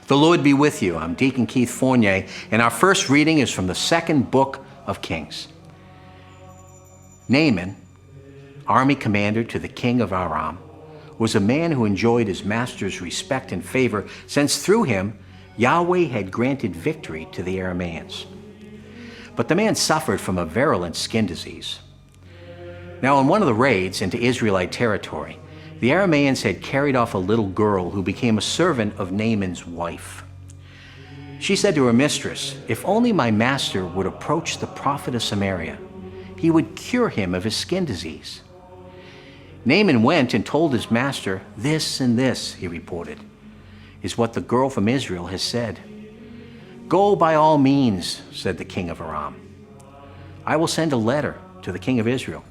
The Lord be with you. I'm Deacon Keith Fournier, and our first reading is from the second book of Kings. Naaman, army commander to the king of Aram, was a man who enjoyed his master's respect and favor, since through him Yahweh had granted victory to the Aramaeans. But the man suffered from a virulent skin disease. Now, in one of the raids into Israelite territory, the Aramaeans had carried off a little girl who became a servant of Naaman's wife. She said to her mistress, "If only my master would approach the prophet of Samaria, he would cure him of his skin disease." Naaman went and told his master, "This and this," he reported, "is what the girl from Israel has said." "Go by all means," said the king of Aram. "I will send a letter to the king of Israel."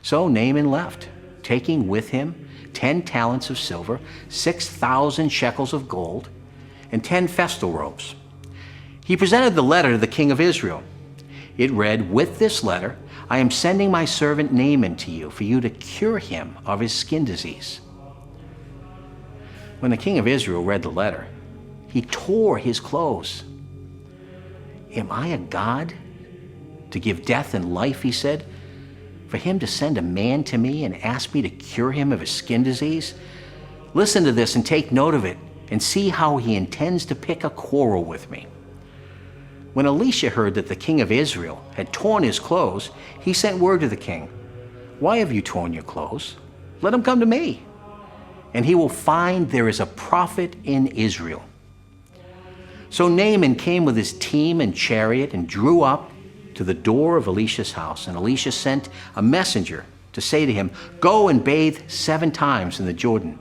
So Naaman left, taking with him 10 talents of silver, 6,000 shekels of gold, and 10 festal robes. He presented the letter to the king of Israel. It read, "With this letter, I am sending my servant Naaman to you for you to cure him of his skin disease." When the king of Israel read the letter, he tore his clothes. "Am I a god to give death and life?" he said. "For him to send a man to me and ask me to cure him of his skin disease? Listen to this and take note of it, and see how he intends to pick a quarrel with me." When Elisha heard that the king of Israel had torn his clothes, he sent word to the king, "Why have you torn your clothes? Let him come to me, and he will find there is a prophet in Israel." So Naaman came with his team and chariot and drew up to the door of Elisha's house, and Elisha sent a messenger to say to him, "Go and bathe 7 times in the Jordan,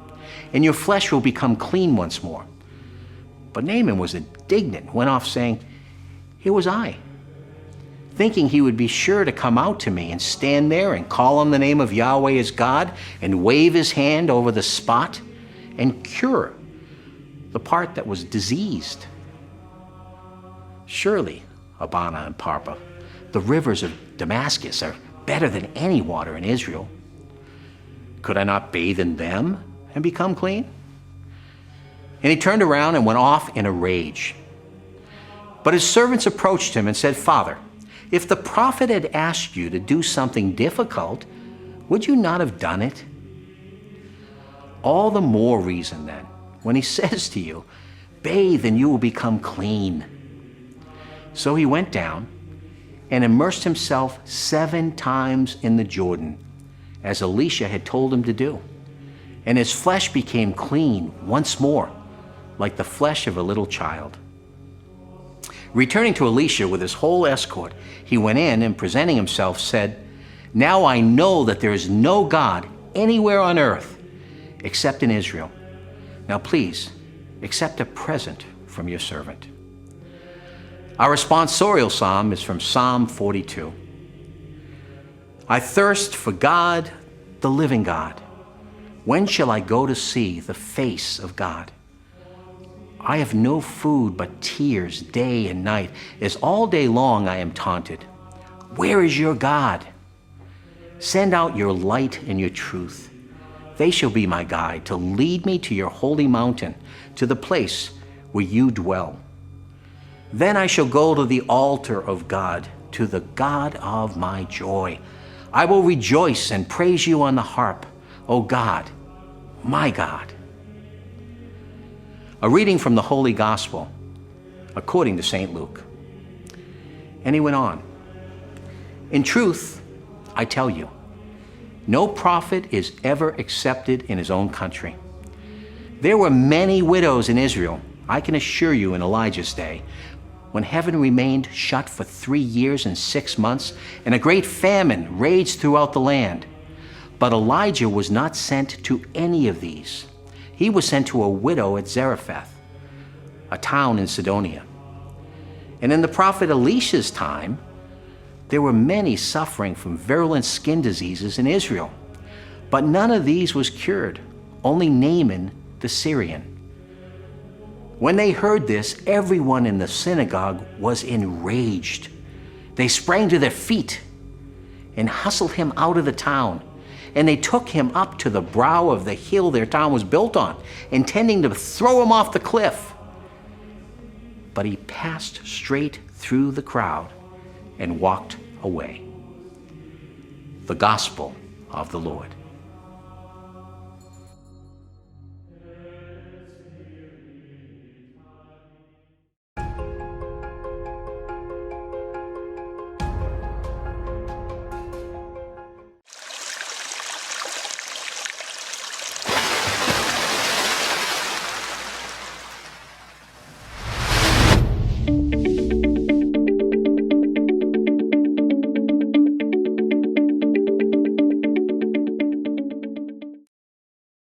and your flesh will become clean once more." But Naaman was indignant, went off saying, "Here was I, thinking he would be sure to come out to me and stand there and call on the name of Yahweh his God and wave his hand over the spot and cure the part that was diseased. Surely, Abana and Parpa, the rivers of Damascus are better than any water in Israel. Could I not bathe in them and become clean?" And he turned around and went off in a rage. But his servants approached him and said, "Father, if the prophet had asked you to do something difficult, would you not have done it? All the more reason then, when he says to you, 'Bathe and you will become clean.'" So he went down and immersed himself 7 times in the Jordan, as Elisha had told him to do. And his flesh became clean once more, like the flesh of a little child. Returning to Elisha with his whole escort, he went in and, presenting himself, said, "Now I know that there is no God anywhere on earth except in Israel. Now please, accept a present from your servant." Our responsorial psalm is from Psalm 42. "I thirst for God, the living God. When shall I go to see the face of God? I have no food but tears day and night, as all day long I am taunted. Where is your God? Send out your light and your truth. They shall be my guide to lead me to your holy mountain, to the place where you dwell. Then I shall go to the altar of God, to the God of my joy. I will rejoice and praise you on the harp, O God, my God." A reading from the Holy Gospel according to St. Luke. And he went on, "In truth, I tell you, no prophet is ever accepted in his own country. There were many widows in Israel, I can assure you, in Elijah's day, when heaven remained shut for 3 years and 6 months, and a great famine raged throughout the land. But Elijah was not sent to any of these. He was sent to a widow at Zarephath, a town in Sidonia. And in the prophet Elisha's time, there were many suffering from virulent skin diseases in Israel. But none of these was cured, only Naaman the Syrian. When they heard this, everyone in the synagogue was enraged. They sprang to their feet and hustled him out of the town. And they took him up to the brow of the hill their town was built on, intending to throw him off the cliff. but he passed straight through the crowd and walked away. The Gospel of the Lord.